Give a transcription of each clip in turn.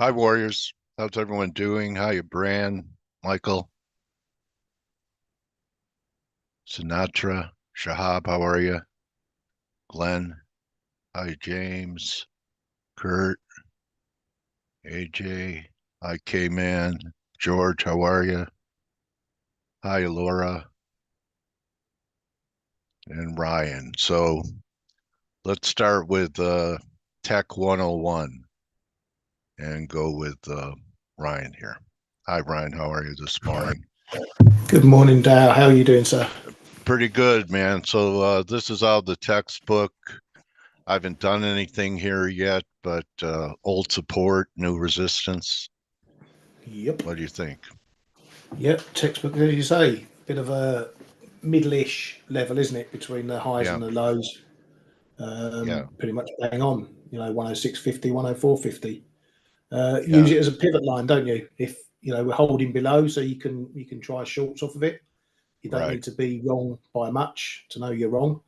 Hi, Warriors. How's everyone doing? Hi, Bran, Michael, Sinatra, Shahab, how are you? Glenn, hi, James, Kurt, AJ, hi, K-Man, George, how are you? Hi, Laura, and Ryan. So let's start with Tech 101 and go with Ryan here. Hi, Ryan, how are you this morning? Good morning, Dale. How are you doing, sir? Pretty good, man. So this is out of the textbook. I haven't done anything here yet, but old support, new resistance. Yep. What do you think? Yep. Textbook, as you say, bit of a middle-ish level, isn't it, between the highs Yeah, and the lows? yeah, Pretty much bang on. 106.50, 104.50. Use yeah, it as a pivot line, don't you? If we're holding below, so you can try shorts off of it. You don't right. need to be wrong by much to know you're wrong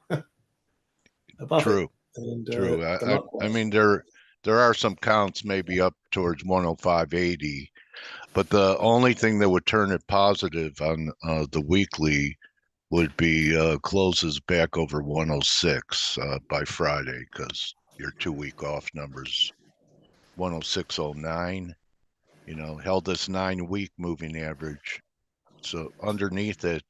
above it, True, and true. the I likewise. mean there are some counts maybe up towards 105.80, but the only thing that would turn it positive on the weekly would be closes back over 106 by Friday because your 2 week off numbers 106.09. Held this 9 week moving average. So underneath it,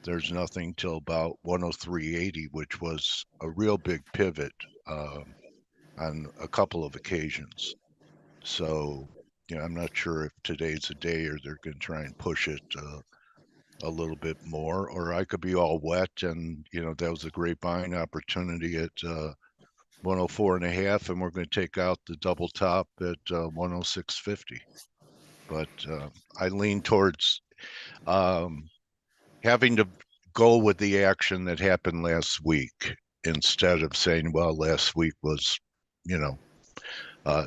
there's nothing till about 103.80, which was a real big pivot on a couple of occasions. So, I'm not sure if today's a day or they're going to try and push it a little bit more, or I could be all wet and, that was a great buying opportunity at 104 and a half, and we're going to take out the double top at 106.50. But I lean towards um, having to go with the action that happened last week instead of saying, well, last week was, you know,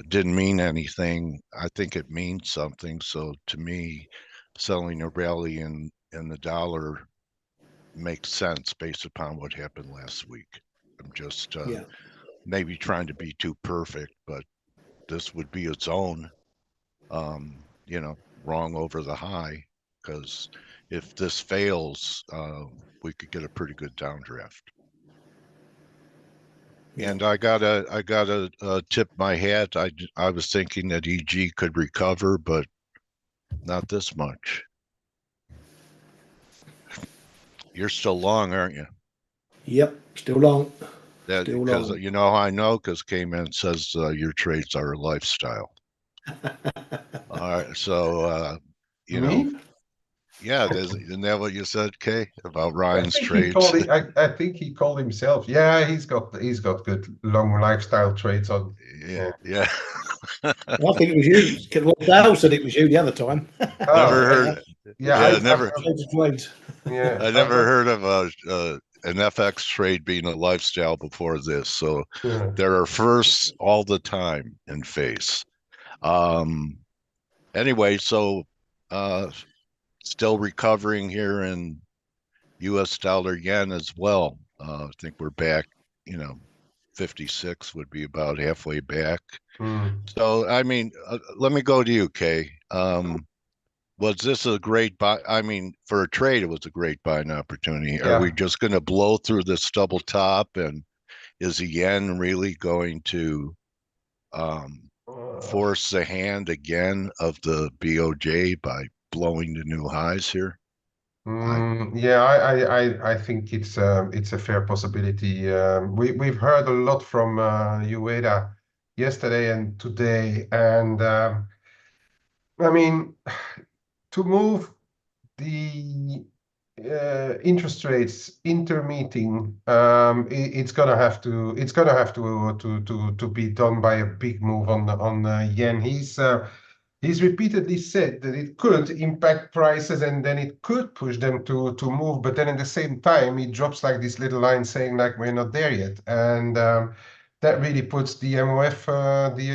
didn't mean anything. I think it means something. So to me, selling a rally in the dollar makes sense based upon what happened last week. I'm just Yeah. maybe trying to be too perfect, but this would be its own, wrong over the high because if this fails, we could get a pretty good downdraft. Yeah. And I gotta tip my hat. I was thinking that EG could recover, but not this much. You're still long, aren't you? Yep. Still long. That Still because long. you know how I know because Cayman says your trades are a lifestyle. All right, so you know, Me? yeah, isn't that what you said, Kay, about I Ryan's think he called trades? it. I think he called himself. Yeah, he's got good long lifestyle traits on. Yeah, Yeah. yeah. I think it was you. Well, Dale said it was you the other time. Oh, Never heard. yeah. Yeah, I've never. got. Trade to trade. Yeah, I I've never got. heard of an FX trade being a lifestyle before this. So Yeah. there are firsts all the time in face. Um, anyway, so uh, still recovering here in U.S. dollar yen as well. I think we're back. You know, 56 would be about halfway back. Mm, So I mean, let me go to you, Kay. Was this a great buy? I mean, for a trade, it was a great buying opportunity. Are we yeah. just going to blow through this double top? And is the yen really going to um, Uh, force the hand again of the BOJ by blowing the new highs here? I yeah, I think it's a fair possibility. We've heard a lot from Ueda yesterday and today, and I mean to move the interest rates intermeeting, it's gonna have to be done by a big move on yen. He's repeatedly said that it could impact prices and then it could push them to move, but then at the same time he drops like this little line saying like we're not there yet, and that really puts the MOF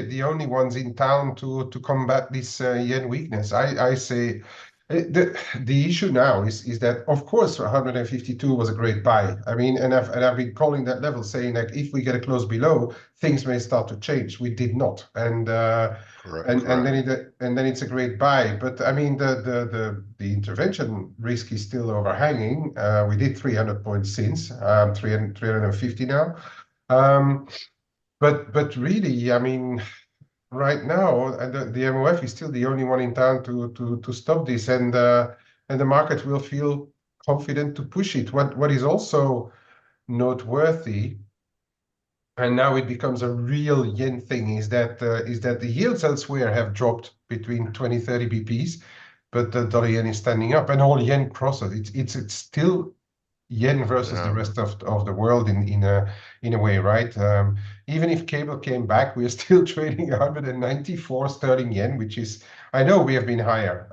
the only ones in town to combat this yen weakness. I say The issue now is that of course 152 was a great buy. I mean, and I've been calling that level, saying like if we get a close below, things may start to change. We did not, and Correct. and then it's a great buy. But I mean, the intervention risk is still overhanging. We did 300 points since 350 now. Um, but really, I mean, right now, the MOF is still the only one in town to stop this, and the market will feel confident to push it. What is also noteworthy, and now it becomes a real yen thing, is that the yields elsewhere have dropped between 20-30 BPs, but the dollar yen is standing up, and all yen crosses. It's still yen versus the rest of the world in a way, right? Even if cable came back, we're still trading 194 sterling yen, which is, I know we have been higher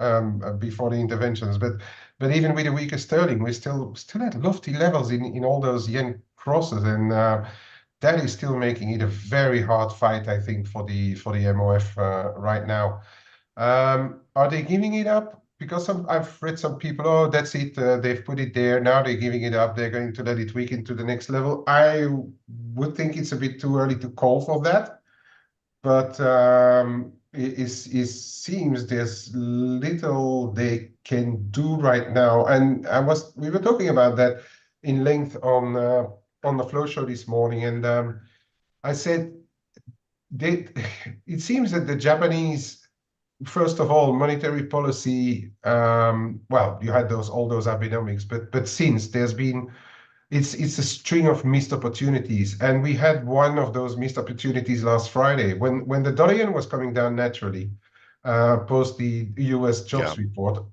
before the interventions, but even with the weaker sterling, we're still at lofty levels in all those yen crosses, and that is still making it a very hard fight, I think, for the MOF right now. Are they giving it up? Because I've read some people, oh, that's it, they've put it there, now they're giving it up, they're going to let it weaken to the next level. I would think it's a bit too early to call for that, but it seems there's little they can do right now. And we were talking about that in length on the flow show this morning, and I said they, it seems that the Japanese, first of all, monetary policy, well, you had all those Abenomics, but since there's been, it's a string of missed opportunities, and we had one of those missed opportunities last Friday when the dollar yen was coming down naturally, post the U.S. jobs report.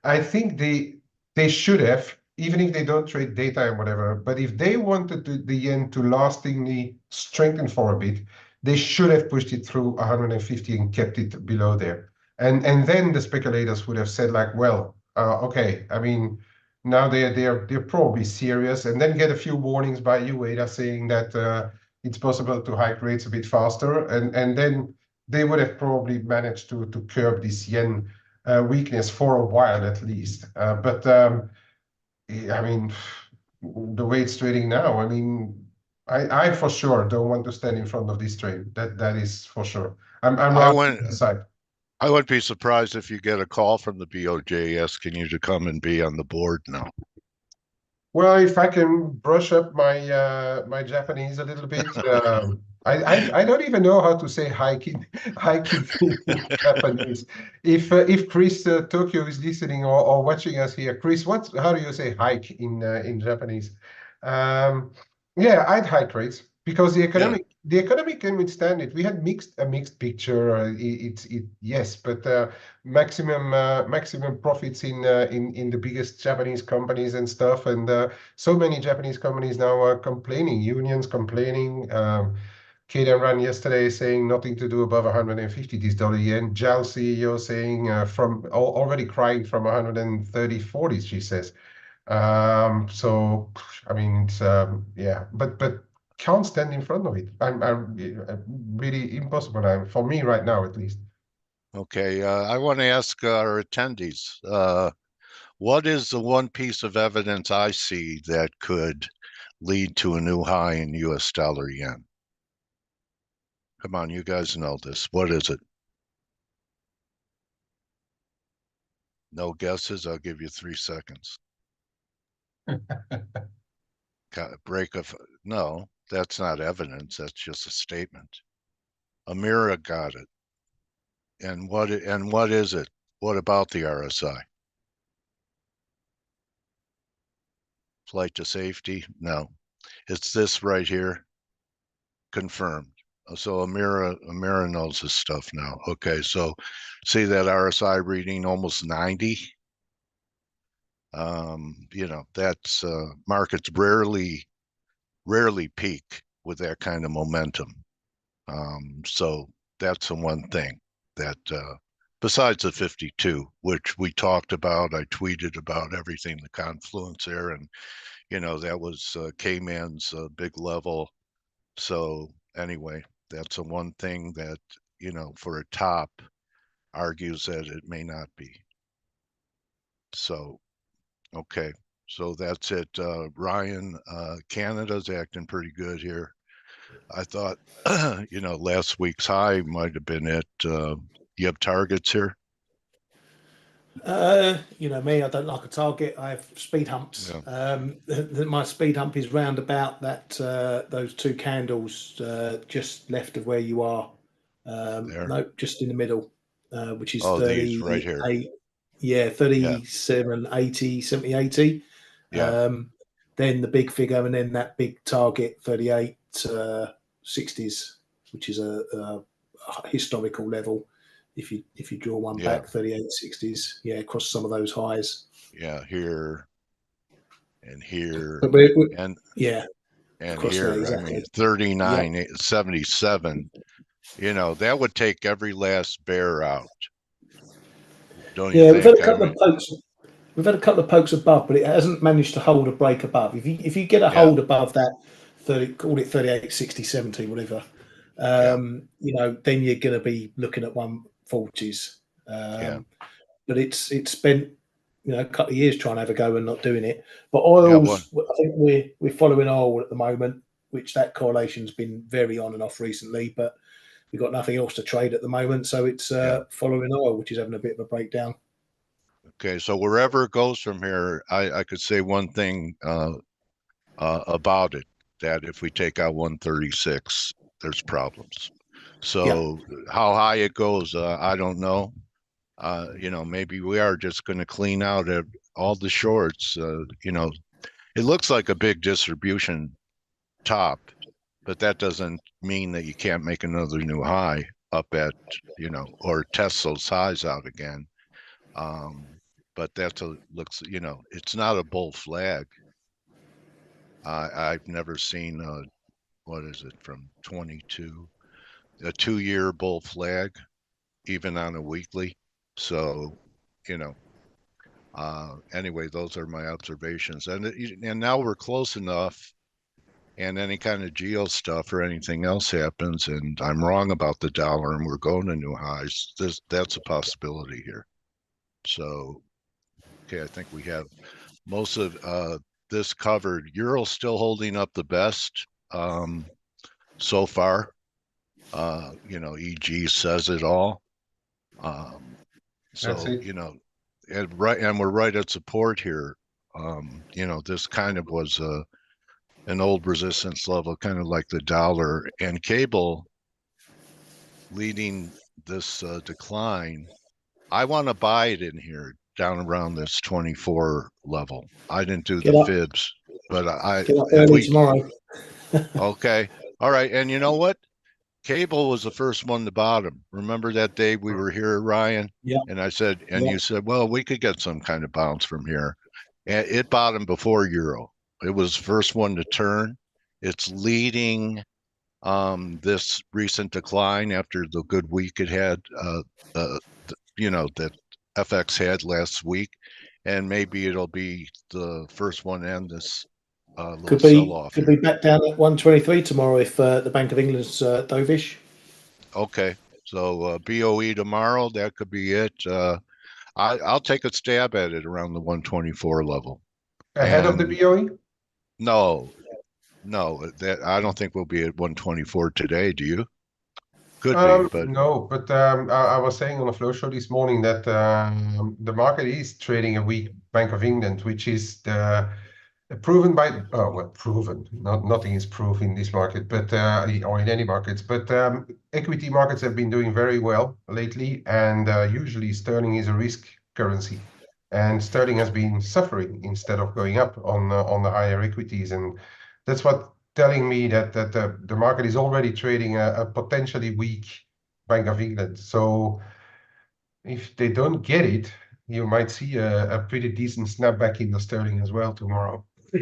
I think they should have, even if they don't trade data and whatever, but if they wanted the yen to lastingly strengthen for a bit, they should have pushed it through 150 and kept it below there. And then the speculators would have said like, well, okay, I mean, now they're probably serious, and then get a few warnings by UADA saying that it's possible to hike rates a bit faster, and then they would have probably managed to curb this yen weakness for a while at least. But I mean, the way it's trading now, I mean, I for sure don't want to stand in front of this trade. That is for sure. I'm I rather went. on the side. I would be surprised if you get a call from the BOJ asking you to come and be on the board now. Well, if I can brush up my Japanese a little bit, I don't even know how to say hike in Japanese. If Chris Tokyo is listening or watching us here, Chris, how do you say hike in Japanese? Um, yeah, I'd hike rates because Yeah. the economy can withstand it. We had a mixed picture. Yes, but maximum profits in the biggest Japanese companies and stuff, and so many Japanese companies now are complaining, unions complaining. Kate ran yesterday saying nothing to do above 150 this dollar yen. JAL CEO saying already crying from 130, 40, she says. So I mean, it's yeah, but can't stand in front of it. I'm really impossible for me right now, at least. Okay. I want to ask our attendees, what is the one piece of evidence I see that could lead to a new high in U.S. dollar yen? Come on, you guys know this. What is it? No guesses? I'll give you 3 seconds. Break of no, that's not evidence. That's just a statement. Amira got it. And what is it? What about the RSI? Flight to safety? No. It's this right here. Confirmed. So Amira knows this stuff now. Okay, so see that RSI reading almost 90. That's markets rarely peak with that kind of momentum. So that's the one thing that besides the 52, which we talked about, I tweeted about everything, the confluence there, and that was K-Man's big level. So anyway, that's the one thing that for a top argues that it may not be. So, okay. So that's it. Ryan, Canada's acting pretty good here. I thought, last week's high might have been it. You have targets here? You know me, I don't like a target. I have speed humps. Yeah. My speed hump is round about that those two candles just left of where you are. There. No, just in the middle, which is Oh, these right here. 38. Yeah, Yeah. 37, 80, 70, 80. Yeah. Then the big figure, and then that big target, 38 60s, which is a historical level. If you draw one Yeah. back, 38 60s, yeah, across some of those highs. Yeah. Here and here But we're and yeah, and across there here. I mean, exactly. Yep. 39.77. That would take every last bear out. Don't you Yeah, we've had think? a I couple mean, of pokes. We've had a couple of pokes above, but it hasn't managed to hold a break above. If you get a yeah. hold above that 30, call it 38, 60, 70, whatever, Yeah. then you're going to be looking at 140s. Yeah. But it's spent a couple of years trying to have a go and not doing it. But Yeah. One. oils, I think we're following oil at the moment, which that correlation's been very on and off recently. But we've got nothing else to trade at the moment, so it's Yeah. following oil, which is having a bit of a breakdown. Okay. So wherever it goes from here, I could say one thing about it, that if we take out 136, there's problems. Yeah, So how high it goes, I don't know. Maybe we are just going to clean out all the shorts. It looks like a big distribution top, but that doesn't mean that you can't make another new high up at, or test those highs out again. Um, but it's not a bull flag. I've never seen what is it from 22, a 2-year bull flag, even on a weekly. So, you know, anyway, those are my observations. And now we're close enough, and any kind of geo stuff or anything else happens, and I'm wrong about the dollar, and we're going to new highs. That's a possibility here. So, okay, I think we have most of this covered. Euro's still holding up the best so far. EG says it all. Um, That's so, it. and we're right at support here. This kind of was an old resistance level, kind of like the dollar, and cable leading this decline. I want to buy it in here down around this 24 level. I didn't do the get up, fibs, but get up if early we, tomorrow. okay, all right. And you know what? Cable was the first one to bottom. Remember that day we were here, Ryan? Yeah, And I said, and yeah. you said, well, we could get some kind of bounce from here. And it bottomed before Euro. It was the first one to turn. It's leading this recent decline after the good week it had, that FX had last week. And maybe it'll be the first one to end this little Could sell be off could be here. back down at 123 tomorrow if the Bank of England's dovish. Okay. So BOE tomorrow, that could be it. I'll take a stab at it around the 124 level. Ahead of the And BOE? no, no, that I don't think we'll be at 124 today. Do you? Could be, but No, but I was saying on the flow show this morning that the market is trading a weak Bank of England, which is proven by, oh, well, proven. Nothing is proof in this market, but or in any markets. But equity markets have been doing very well lately, and usually sterling is a risk currency, and sterling has been suffering instead of going up on the higher equities, and that's what telling me that the market is already trading a potentially weak Bank of England. So if they don't get it, you might see a pretty decent snapback in the sterling as well tomorrow. But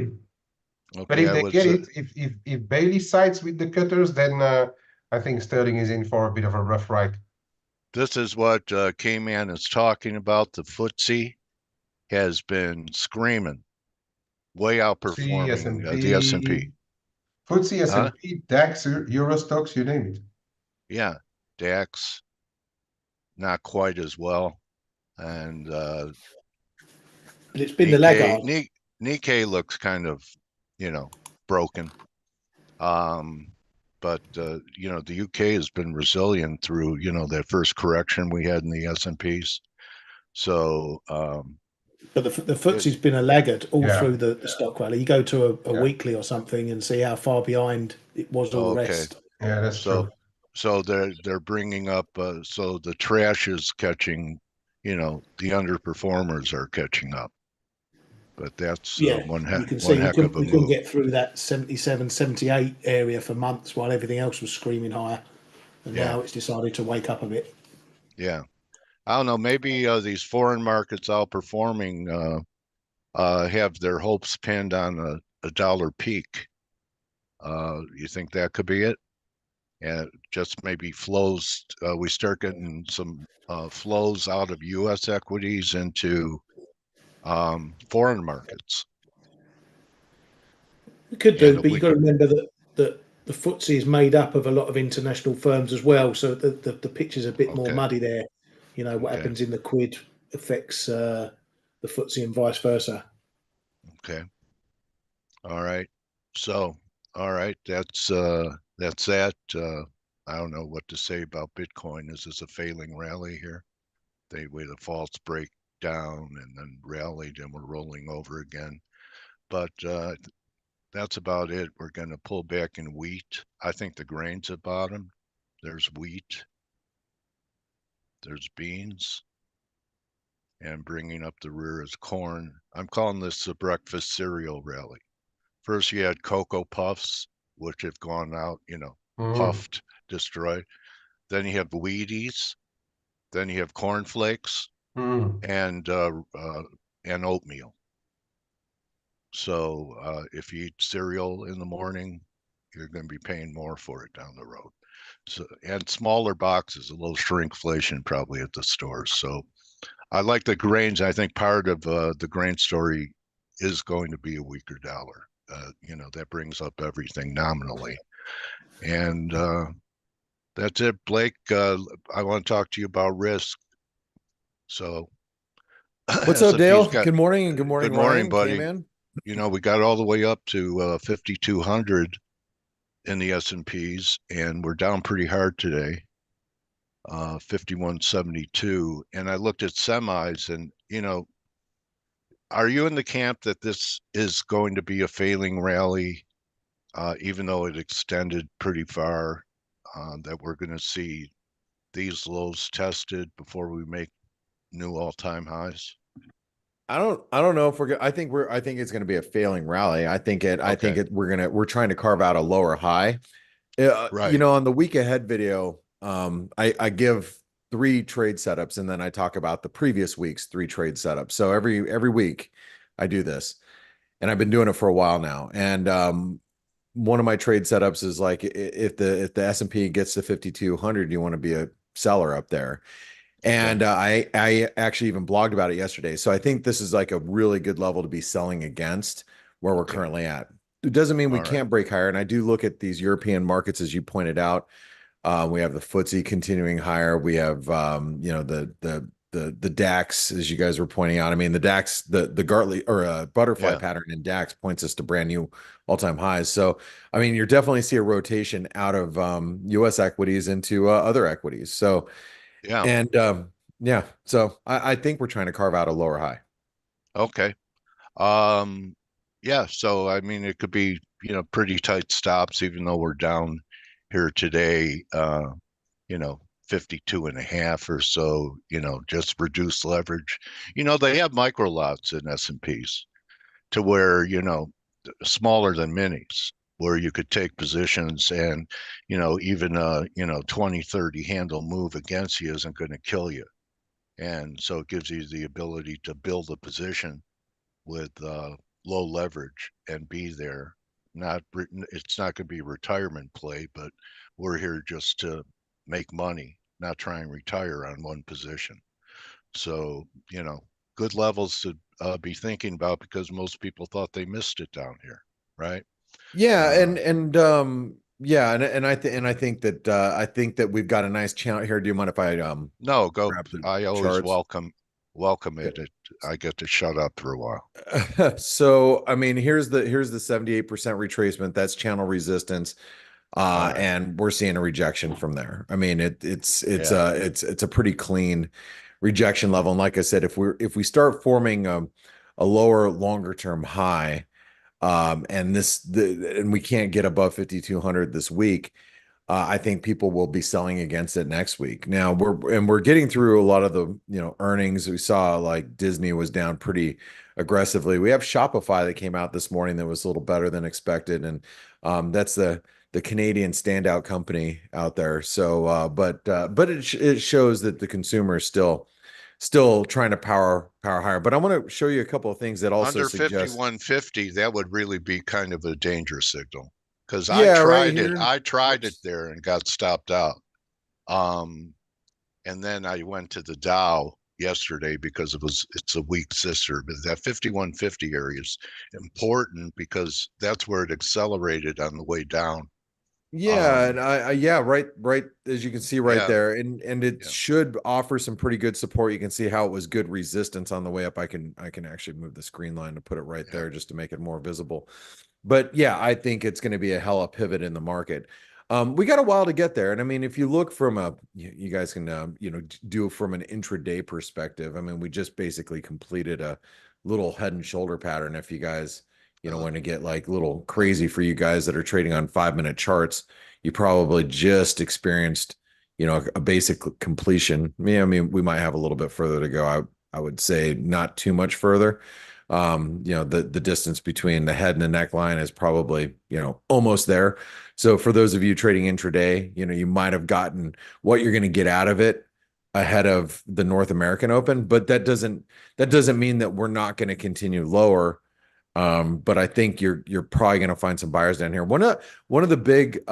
okay, if I they would get say it, if Bailey sides with the cutters, then I think sterling is in for a bit of a rough ride. this is what K-Man is talking about. The FTSE has been screaming, way See outperforming the S&P. S&P, FTSE, Huh? S&P, DAX, Euro stocks, you name it. Yeah, DAX not quite as well, and But it's been the laggard. Nikkei looks kind of, broken. But the UK has been resilient through, that first correction we had in the S&Ps. So, but the FTSE's been a laggard all Yeah. through the stock rally. You go to a Yeah. weekly or something and see how far behind it was all the rest. Yeah, that's true. So they're bringing up, so the trash is catching, the underperformers are catching up. But that's Yeah, one you can one see heck of a we couldn't move. get through that 77, 78 area for months while everything else was screaming higher. And Yeah. now it's decided to wake up a bit. Yeah. I don't know. Maybe these foreign markets outperforming have their hopes pinned on a dollar peak. You think that could be it? And just maybe flows. We start getting some flows out of U.S. equities into foreign markets. We could do, And but you've got to remember that the FTSE is made up of a lot of international firms as well. So the picture's a bit more muddy there. What happens in the quid affects the FTSE and vice versa. Okay. All right. So, all right. That's that. I don't know what to say about Bitcoin. This is a failing rally here. They with a false breakdown and then rallied and we're rolling over again. But that's about it. We're going to pull back in wheat. I think the grain's at bottom. There's wheat. There's beans. And bringing up the rear is corn. I'm calling this the breakfast cereal rally. First, you had Cocoa Puffs, which have gone out, puffed, destroyed. Then you have Wheaties. Then you have cornflakes and oatmeal. So if you eat cereal in the morning, you're going to be paying more for it down the road. So, and smaller boxes, a little shrinkflation probably at the stores. So I like the grains. I think part of the grain story is going to be a weaker dollar. That brings up everything nominally. And that's it, Blake. I want to talk to you about risk. So what's up, Dale? Good morning, and good morning, Ryan, buddy. K-Man. We got all the way up to 5,200 in the S&Ps, and we're down pretty hard today, 51.72. And I looked at semis, and are you in the camp that this is going to be a failing rally, even though it extended pretty far, that we're going to see these lows tested before we make new all-time highs? I don't know if I think it's going to be a failing rally. We're trying to carve out a lower high. Right. On the week ahead video, I give 3 trade setups and then I talk about the previous week's 3 trade setups. So every week I do this, and I've been doing it for a while now. And one of my trade setups is like, if the S&P gets to 5,200, you want to be a seller up there. And I actually even blogged about it yesterday. So I think this is like a really good level to be selling against where we're currently at. It doesn't mean we can't break higher. And I do look at these European markets, as you pointed out. We have the FTSE continuing higher. We have the DAX, as you guys were pointing out. I mean, the DAX, the Gartley or butterfly pattern in DAX points us to brand new all-time highs. So, I mean, you're definitely see a rotation out of U.S. equities into other equities. So, so I think we're trying to carve out a lower high. Okay. So I mean, it could be, pretty tight stops, even though we're down here today, 52.5 or so, just reduce leverage. They have micro lots in S&Ps to where, smaller than minis, where you could take positions and, even 20, 30 handle move against you isn't going to kill you. And so it gives you the ability to build a position with low leverage and be there. It's not going to be a retirement play, but we're here just to make money, not try and retire on one position. So, good levels to be thinking about, because most people thought they missed it down here, right? Yeah, and I think that we've got a nice channel here. Do you mind if I No, go. grab the I always charts? welcome welcome it. I get to shut up for a while. So, I mean, here's the 78% retracement. That's channel resistance. Right. And we're seeing a rejection from there. I mean, it's a pretty clean rejection level. And like I said, if we start forming a lower, longer term high, and we can't get above 5,200 this week, I think people will be selling against it next week. Now we're getting through a lot of the earnings. We saw like Disney was down pretty aggressively. We have Shopify that came out this morning that was a little better than expected, and that's the Canadian standout company out there. So, but it shows that the consumer is still trying to power higher. But I want to show you a couple of things that also under suggest 5150, that would really be kind of a danger signal, because yeah, I tried it there and got stopped out. And then I went to the Dow yesterday because it's a weak sister, but that 5150 area is important because that's where it accelerated on the way down. Yeah, and yeah, right as you can see right there, and it should offer some pretty good support. You can see how it was good resistance on the way up. I can actually move the screen line to put it right there just to make it more visible. But yeah, I think it's going to be a hella pivot in the market. We got a while to get there, and I mean, if you look from you guys can do from an intraday perspective. I mean, we just basically completed a little head and shoulder pattern. If you guys want to get like a little crazy for you guys that are trading on 5-minute charts, you probably just experienced, a basic completion. I mean, we might have a little bit further to go. I would say not too much further. The distance between the head and the neckline is probably, almost there. So for those of you trading intraday, you might have gotten what you're going to get out of it ahead of the North American Open, but that doesn't mean that we're not going to continue lower. But I think you're probably going to find some buyers down here. One of the big,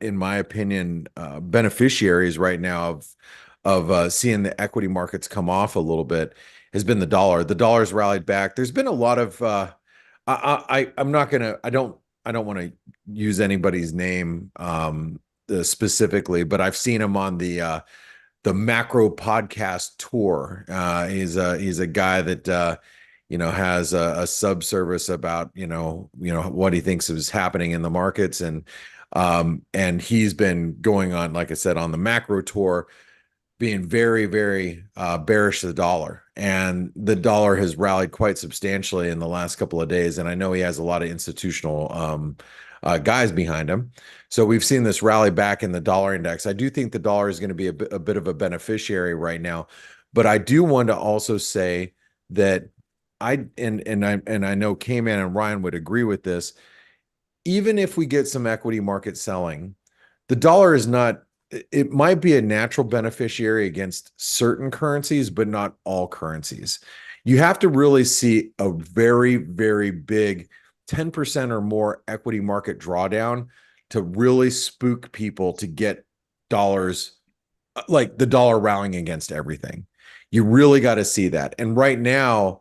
in my opinion, beneficiaries right now of seeing the equity markets come off a little bit has been the dollar. The dollar's rallied back. There's been a lot of I don't want to use anybody's name specifically, but I've seen him on the macro podcast tour. He's a guy that has a subservice about, what he thinks is happening in the markets. And he's been going on, like I said, on the macro tour, being very, very bearish to the dollar. And the dollar has rallied quite substantially in the last couple of days. And I know he has a lot of institutional guys behind him. So we've seen this rally back in the dollar index. I do think the dollar is going to be a bit of a beneficiary right now. But I do want to also say that I know K-Man and Ryan would agree with this. Even if we get some equity market selling, the dollar is not, it might be a natural beneficiary against certain currencies, but not all currencies. You have to really see a very, very big 10% or more equity market drawdown to really spook people to get dollars, like the dollar rallying against everything. You really got to see that. And right now,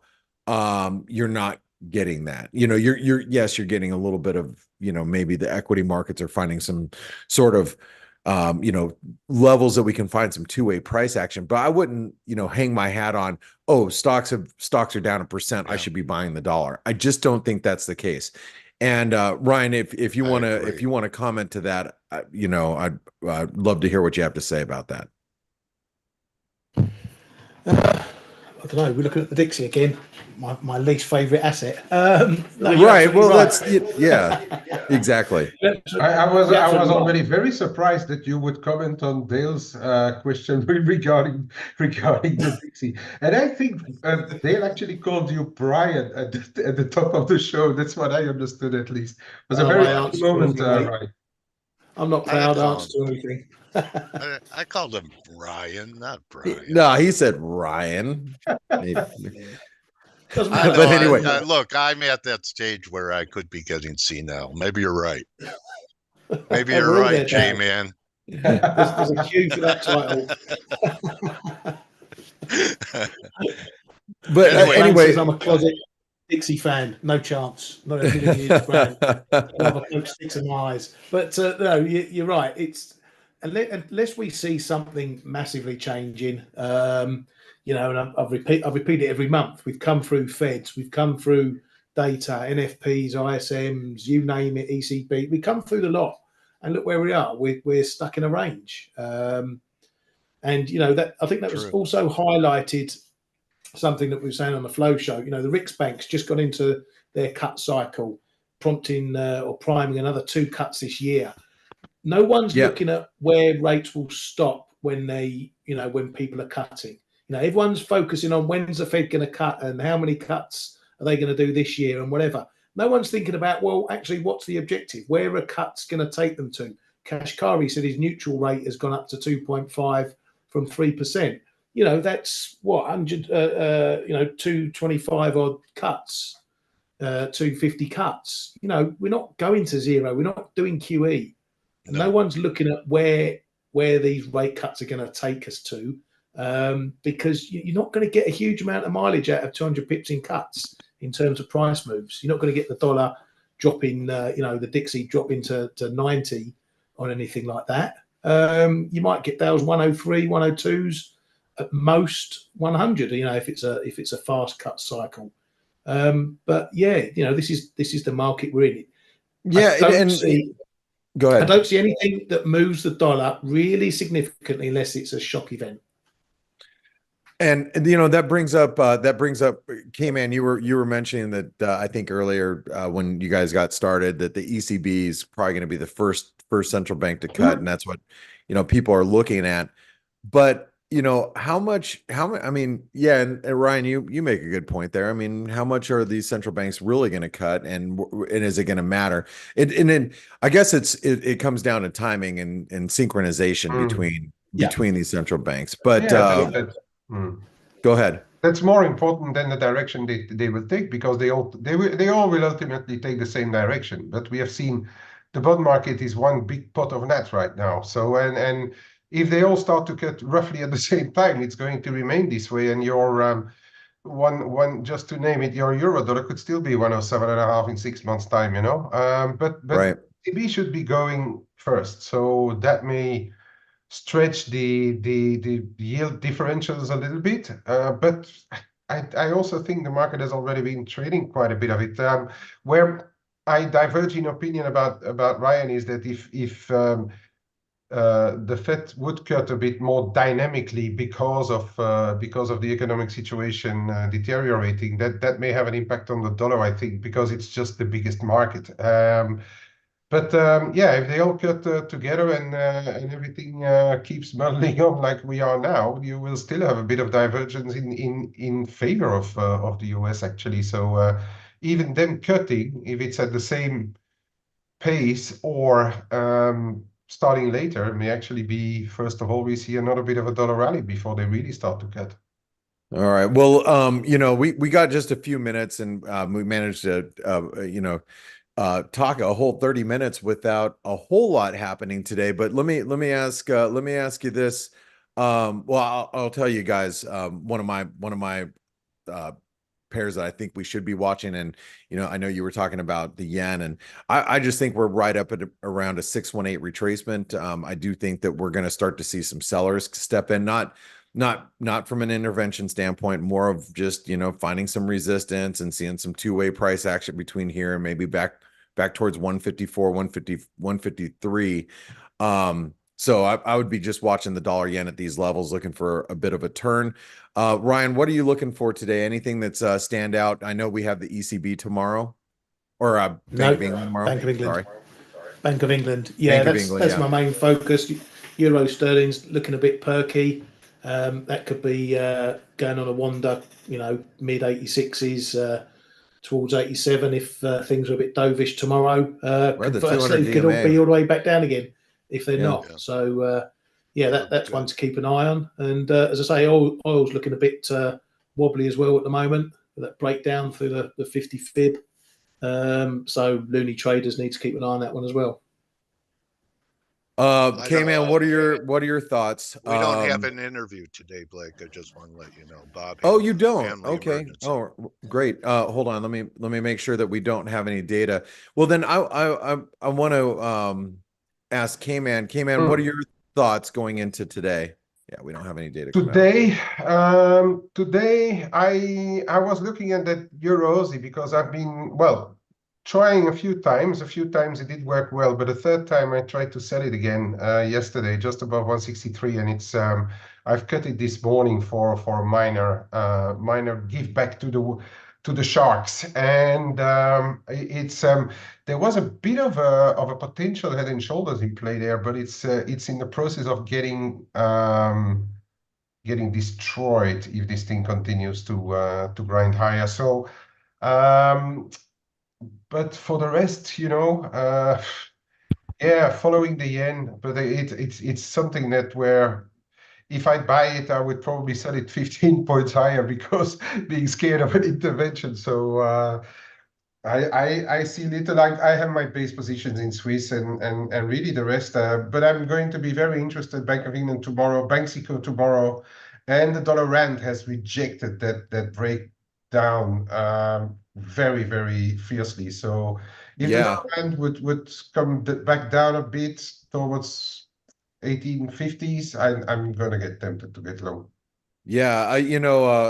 you're not getting that. Yes, you're getting a little bit of, maybe the equity markets are finding some sort of levels that we can find some two-way price action, but I wouldn't, hang my hat on, stocks are down 1%. Yeah. I should be buying the dollar. I just don't think that's the case. And Ryan, if you want to comment to that, I'd love to hear what you have to say about that. I don't know. We're looking at the Dixie again. My least favorite asset. Right. Well, that's yeah, exactly. I was already very surprised that you would comment on Dale's question regarding the Dixie, and I think Dale actually called you Brian at the top of the show. That's what I understood, at least. It was a very happy moment, right? I'm not proud to answer to anything. I called him Ryan, not Brian. No, he said Ryan. But anyway, look, I'm at that stage where I could be getting senile. Maybe you're right. Maybe you're right, J-Man. There's a queue for that title. But anyway, I'm a closet Dixie fan. No chance. Not a fan. Another Coke sticks in my eyes. But no, you're right. It's unless we see something massively changing, you know, and I repeat it every month. We've come through Feds, we've come through data, NFPs, ISMs, you name it, ECB. We come through the lot, and look where we are. We're stuck in a range, and you know that I think that was also highlighted something that we were saying on the Flow show. You know, the Riksbank's just got into their cut cycle, prompting or priming another 2 cuts this year. No one's looking at where rates will stop when they, you know, when people are cutting. You know, everyone's focusing on when's the Fed going to cut and how many cuts are they going to do this year and whatever. No one's thinking about, well, actually, what's the objective? Where are cuts going to take them to? Kashkari said his neutral rate has gone up to 2.5 from 3%. You know, that's what 100, you know, 225 odd cuts, 250 cuts. You know, we're not going to zero. We're not doing QE. And no one's looking at where these rate cuts are going to take us to, because you're not going to get a huge amount of mileage out of 200 pips in cuts in terms of price moves. You're not going to get the dollar dropping, you know, the Dixie dropping to 90 on anything like that. You might get Dale's 103, 102s, at most 100. You know, if it's a fast cut cycle. But yeah, you know, this is the market we're in. Yeah, go ahead. I don't see anything that moves the dollar really significantly unless it's a shock event. And you know that brings up K-Man, you were mentioning that I think earlier when you guys got started that the ECB is probably going to be the first central bank to cut, and that's what, you know, people are looking at. But you know, how I mean, yeah, and Ryan, you make a good point there. I mean, how much are these central banks really going to cut, and is it going to matter? And then I guess it comes down to timing and synchronization between these central banks. But go ahead. That's more important than the direction they will take, because they all will ultimately take the same direction. But we have seen the bond market is one big pot of gnats right now. So and if they all start to cut roughly at the same time, it's going to remain this way. And your one just to name it, your euro dollar could still be 107.5 in 6 months' time. You know, but right. ECB should be going first, so that may stretch the yield differentials a little bit. But I also think the market has already been trading quite a bit of it. Where I diverge in opinion about Ryan is that if the Fed would cut a bit more dynamically because of the economic situation deteriorating, that may have an impact on the dollar, I think, because it's just the biggest market. But yeah, if they all cut together and everything keeps muddling on like we are now, you will still have a bit of divergence in favor of the US, actually. So even them cutting, if it's at the same pace or starting later, may actually be, first of all, we see another bit of a dollar rally before they really start to cut. All right. Well, you know, we got just a few minutes, and we managed to, you know, talk a whole 30 minutes without a whole lot happening today. But let me ask you this. Well, I'll tell you guys, one of my pairs that I think we should be watching, and you know, I know you were talking about the yen, and I just think we're right up at around a 618 retracement. I do think that we're going to start to see some sellers step in, not from an intervention standpoint, more of just, you know, finding some resistance and seeing some two-way price action between here and maybe back towards 154, 150, 153. So I would be just watching the dollar yen at these levels, looking for a bit of a turn. Ryan, what are you looking for today? Anything that's stand out? I know we have the ECB tomorrow, or Bank of England tomorrow. Bank of England. Sorry. Bank of England. Yeah, that's my main focus. Euro sterling's looking a bit perky. That could be going on a wander, you know, mid 86s towards 87 if things are a bit dovish tomorrow. Conversely, it could all be all the way back down again if they're not. Yeah. So, yeah, that's one to keep an eye on. And as I say, oil's looking a bit wobbly as well at the moment, that breakdown through the 50 fib. So loony traders need to keep an eye on that one as well. K-Man, what are your thoughts? We don't have an interview today, Blake. I just want to let you know, Bob. Oh, you don't? Okay. Emergency. Oh, great. Hold on. Let me make sure that we don't have any data. Well, then I want to ask K-Man. K-Man, what are your thoughts going into today? Yeah, we don't have any data come out. Today I was looking at that Euro-Aussie because I've been, well, trying a few times. A few times it did work well, but the third time I tried to sell it again yesterday, just above 163, and it's I've cut it this morning for a minor give back to the sharks, and it's there was a bit of a potential head and shoulders in play there, but it's in the process of getting destroyed if this thing continues to grind higher. So, but for the rest, yeah, following the yen, but it's something that where if I buy it, I would probably sell it 15 points higher because being scared of an intervention. So I see little. Like I have my base positions in Swiss and really the rest. But I'm going to be very interested. Bank of England tomorrow, Banxico tomorrow, and the dollar rand has rejected that breakdown very very fiercely. So if the dollar rand would come back down a bit towards 1850s, I'm gonna get tempted to get long. Yeah,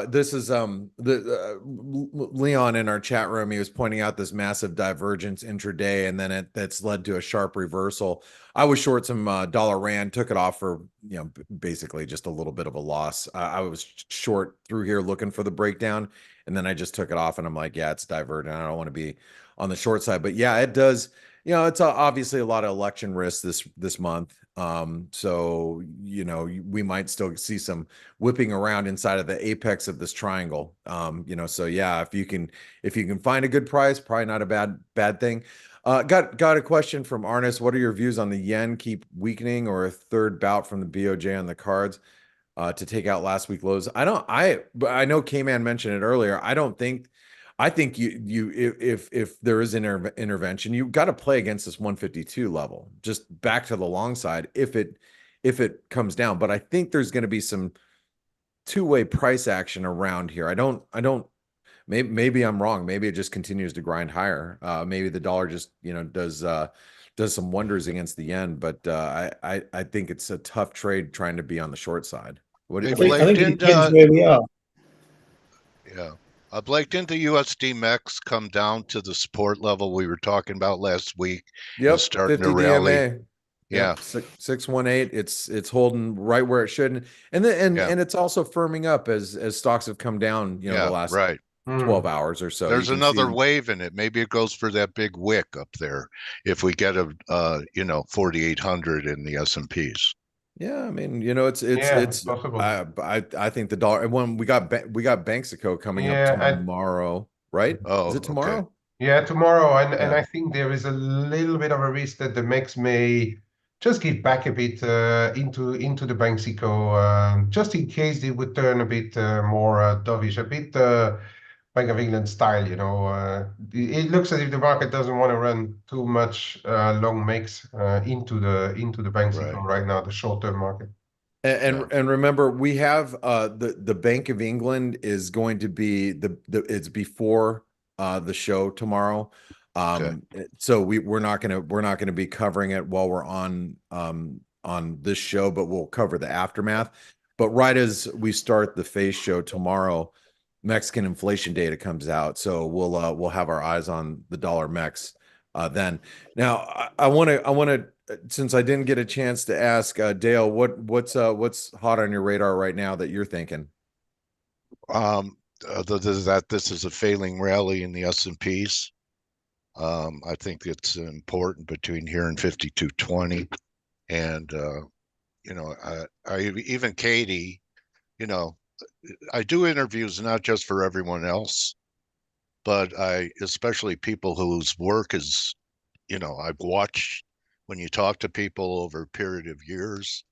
this is Leon in our chat room. He was pointing out this massive divergence intraday, and then that's led to a sharp reversal. I was short some dollar rand, took it off for basically just a little bit of a loss. I was short through here looking for the breakdown, and then I just took it off, and I'm like, yeah, it's divergent. I don't want to be on the short side, but yeah, it does. It's obviously a lot of election risk this month. So we might still see some whipping around inside of the apex of this triangle. So yeah, if you can find a good price, probably not a bad thing. Got a question from Arnis. What are your views on the yen keep weakening or a third bout from the BOJ on the cards to take out last week lows? I know K-Man mentioned it earlier. I think if there is an intervention, you've got to play against this 152 level, just back to the long side if it comes down. But I think there's going to be some two-way price action around here. I don't maybe I'm wrong. Maybe it just continues to grind higher. Maybe the dollar just does some wonders against the yen. But I think it's a tough trade trying to be on the short side. I think it depends where we are. Yeah. Blake, didn't the USD MEX come down to the support level we were talking about last week? Yep, starting 50 to rally. DMA. Yeah, 618. It's holding right where it should, and it's also firming up as stocks have come down. The last 12 hours or so. There's another wave in it. Maybe it goes for that big wick up there if we get a 4,800 in the S&Ps. Yeah, I mean, it's possible. I think the dollar, and when we got Banxico coming up tomorrow, right? Oh, is it tomorrow? Okay. Yeah, tomorrow, and I think there is a little bit of a risk that the MEX may just give back a bit into the Banxico, just in case they would turn a bit more dovish, a bit Bank of England style. It looks as if the market doesn't want to run too much long makes into the Banxico right now, the short-term market. And remember, we have the Bank of England is going to be it's before the show tomorrow. So we're not gonna be covering it while we're on this show, but we'll cover the aftermath. But right as we start the F.A.C.E show tomorrow, Mexican inflation data comes out, so we'll have our eyes on the dollar MEX then. Now I want to since I didn't get a chance to ask Dale, what's hot on your radar right now that you're thinking? This is a failing rally in the S&Ps. I think it's important between here and 5220, and even Katie, I do interviews not just for everyone else, but especially people whose work is, I've watched when you talk to people over a period of years.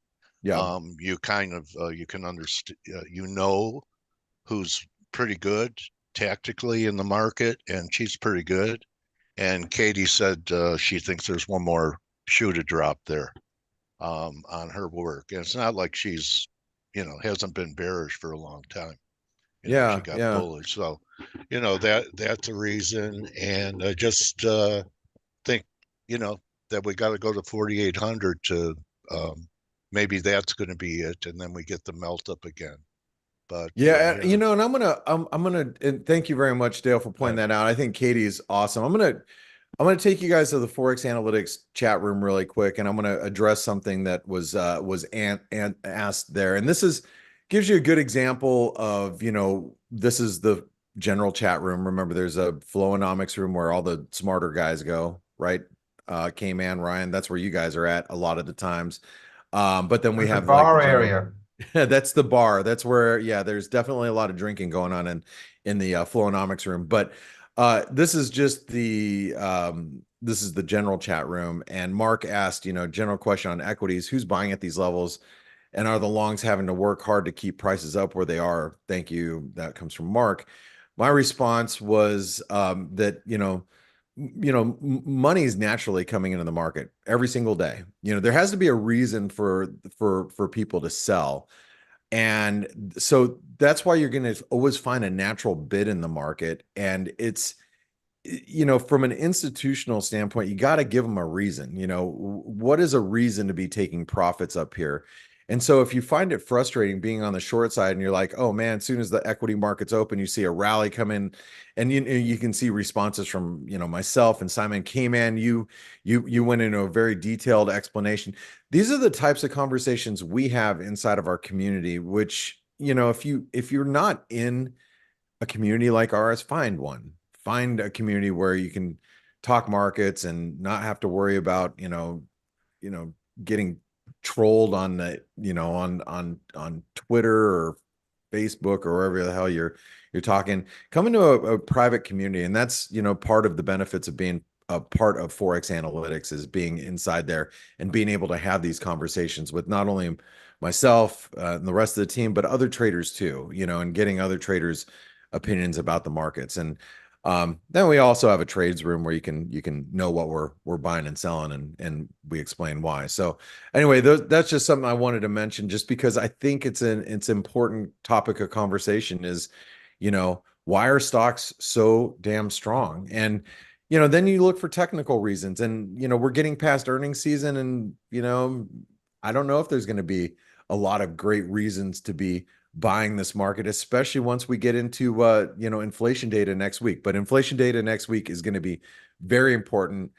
You kind of you can understand, who's pretty good tactically in the market, and she's pretty good. And Katie said she thinks there's one more shoe to drop there on her work, and it's not like she's hasn't been bearish for a long time. She got bullish, so that's a reason. And I just think that we got to go to 4,800 to maybe that's going to be it, and then we get the melt up again. But yeah, you know, and I'm gonna and thank you very much, Dale, for pointing that out. I think Katie is awesome. I'm gonna take you guys to the ForexAnalytix chat room really quick, and I'm gonna address something that was asked there. And this gives you a good example of, you know, this is the general chat room. Remember, there's a Flownomics room where all the smarter guys go, right? K-Man, Ryan, that's where you guys are at a lot of the times. But then we There's a have like bar the general area. that's the bar. That's where, yeah, there's definitely a lot of drinking going on in the Flownomics room. But this is just this is the general chat room. And Mark asked, you know, general question on equities: who's buying at these levels, and are the longs having to work hard to keep prices up where they are? Thank you. That comes from Mark. My response was that money is naturally coming into the market every single day. You know, there has to be a reason for people to sell. And so that's why you're going to always find a natural bid in the market. And it's, you know, from an institutional standpoint, you got to give them a reason. You know, what is a reason to be taking profits up here? And so if you find it frustrating being on the short side and you're like, oh man, as soon as the equity markets open, you see a rally come in, and you can see responses from, you know, myself and Simon K-Man, you went into a very detailed explanation. These are the types of conversations we have inside of our community, which, you know, if you're not in a community like ours, find one. Find a community where you can talk markets and not have to worry about, getting trolled on the, on Twitter or Facebook or wherever the hell you're talking. Come into a private community, and that's, you know, part of the benefits of being a part of ForexAnalytix is being inside there and being able to have these conversations with not only myself and the rest of the team, but other traders too, you know, and getting other traders' opinions about the markets. And then we also have a trades room where you can know what we're buying and selling, and we explain why. So anyway, that's just something I wanted to mention, just because I think it's an important topic of conversation is, you know, why are stocks so damn strong? And, you know, then you look for technical reasons, and, you know, we're getting past earnings season, and, you know, I don't know if there's going to be a lot of great reasons to be buying this market, especially once we get into inflation data next week. But inflation data next week is going to be very important,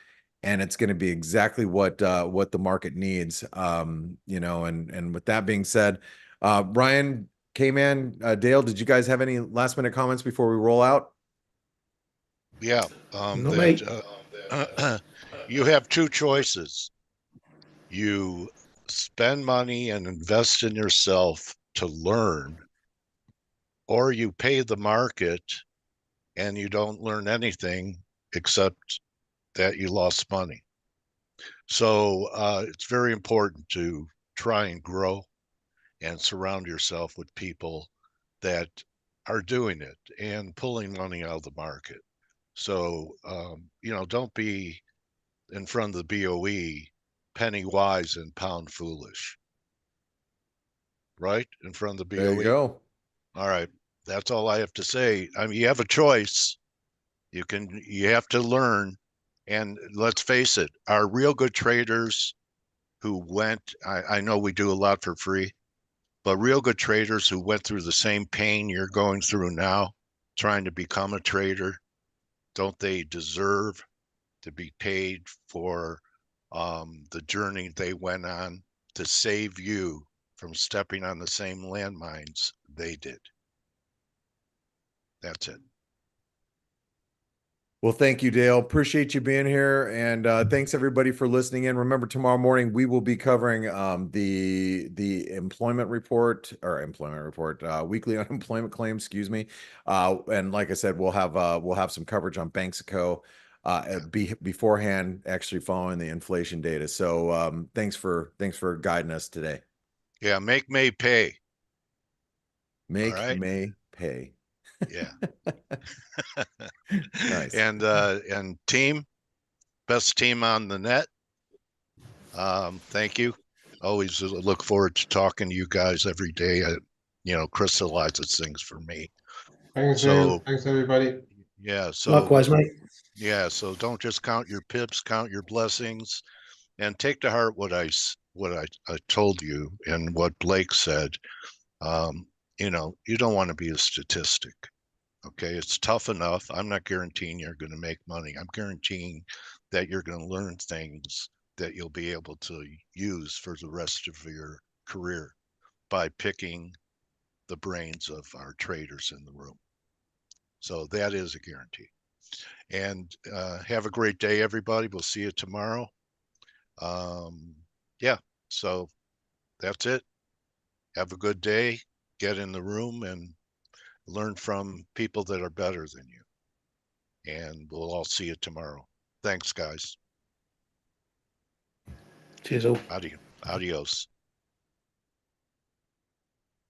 and it's going to be exactly what the market needs. And with that being said, Ryan, K-Man, Dale, did you guys have any last minute comments before we roll out? Yeah, you have two choices. You spend money and invest in yourself to learn, or you pay the market and you don't learn anything except that you lost money. So it's very important to try and grow and surround yourself with people that are doing it and pulling money out of the market. So, don't be in front of the BOE penny wise and pound foolish. Right? In front of the BOE. There you go. All right. That's all I have to say. I mean, you have a choice. You have to learn. And let's face it, our real good traders who went, I know we do a lot for free, but real good traders who went through the same pain you're going through now, trying to become a trader, don't they deserve to be paid for the journey they went on to save you from stepping on the same landmines they did? That's it. Well, thank you, Dale. Appreciate you being here. And thanks everybody for listening in. Remember, tomorrow morning we will be covering the employment report, weekly unemployment claims, excuse me. And like I said, we'll have some coverage on Banxico beforehand, actually following the inflation data. So thanks for guiding us today. Yeah, make May pay. Make May pay. Yeah. Nice. And team, best team on the net. Thank you. Always look forward to talking to you guys every day. It crystallizes things for me. Thanks, Dale. Thanks, everybody. Yeah. So likewise, mate. Yeah. So don't just count your pips, count your blessings, and take to heart what I what I told you and what Blake said. You know, you don't want to be a statistic. Okay, it's tough enough. I'm not guaranteeing you're going to make money. I'm guaranteeing that you're going to learn things that you'll be able to use for the rest of your career by picking the brains of our traders in the room. So that is a guarantee. And have a great day, everybody. We'll see you tomorrow. Yeah, so that's it. Have a good day. Get in the room and learn from people that are better than you. And we'll all see you tomorrow. Thanks, guys. Cheers all. Adios.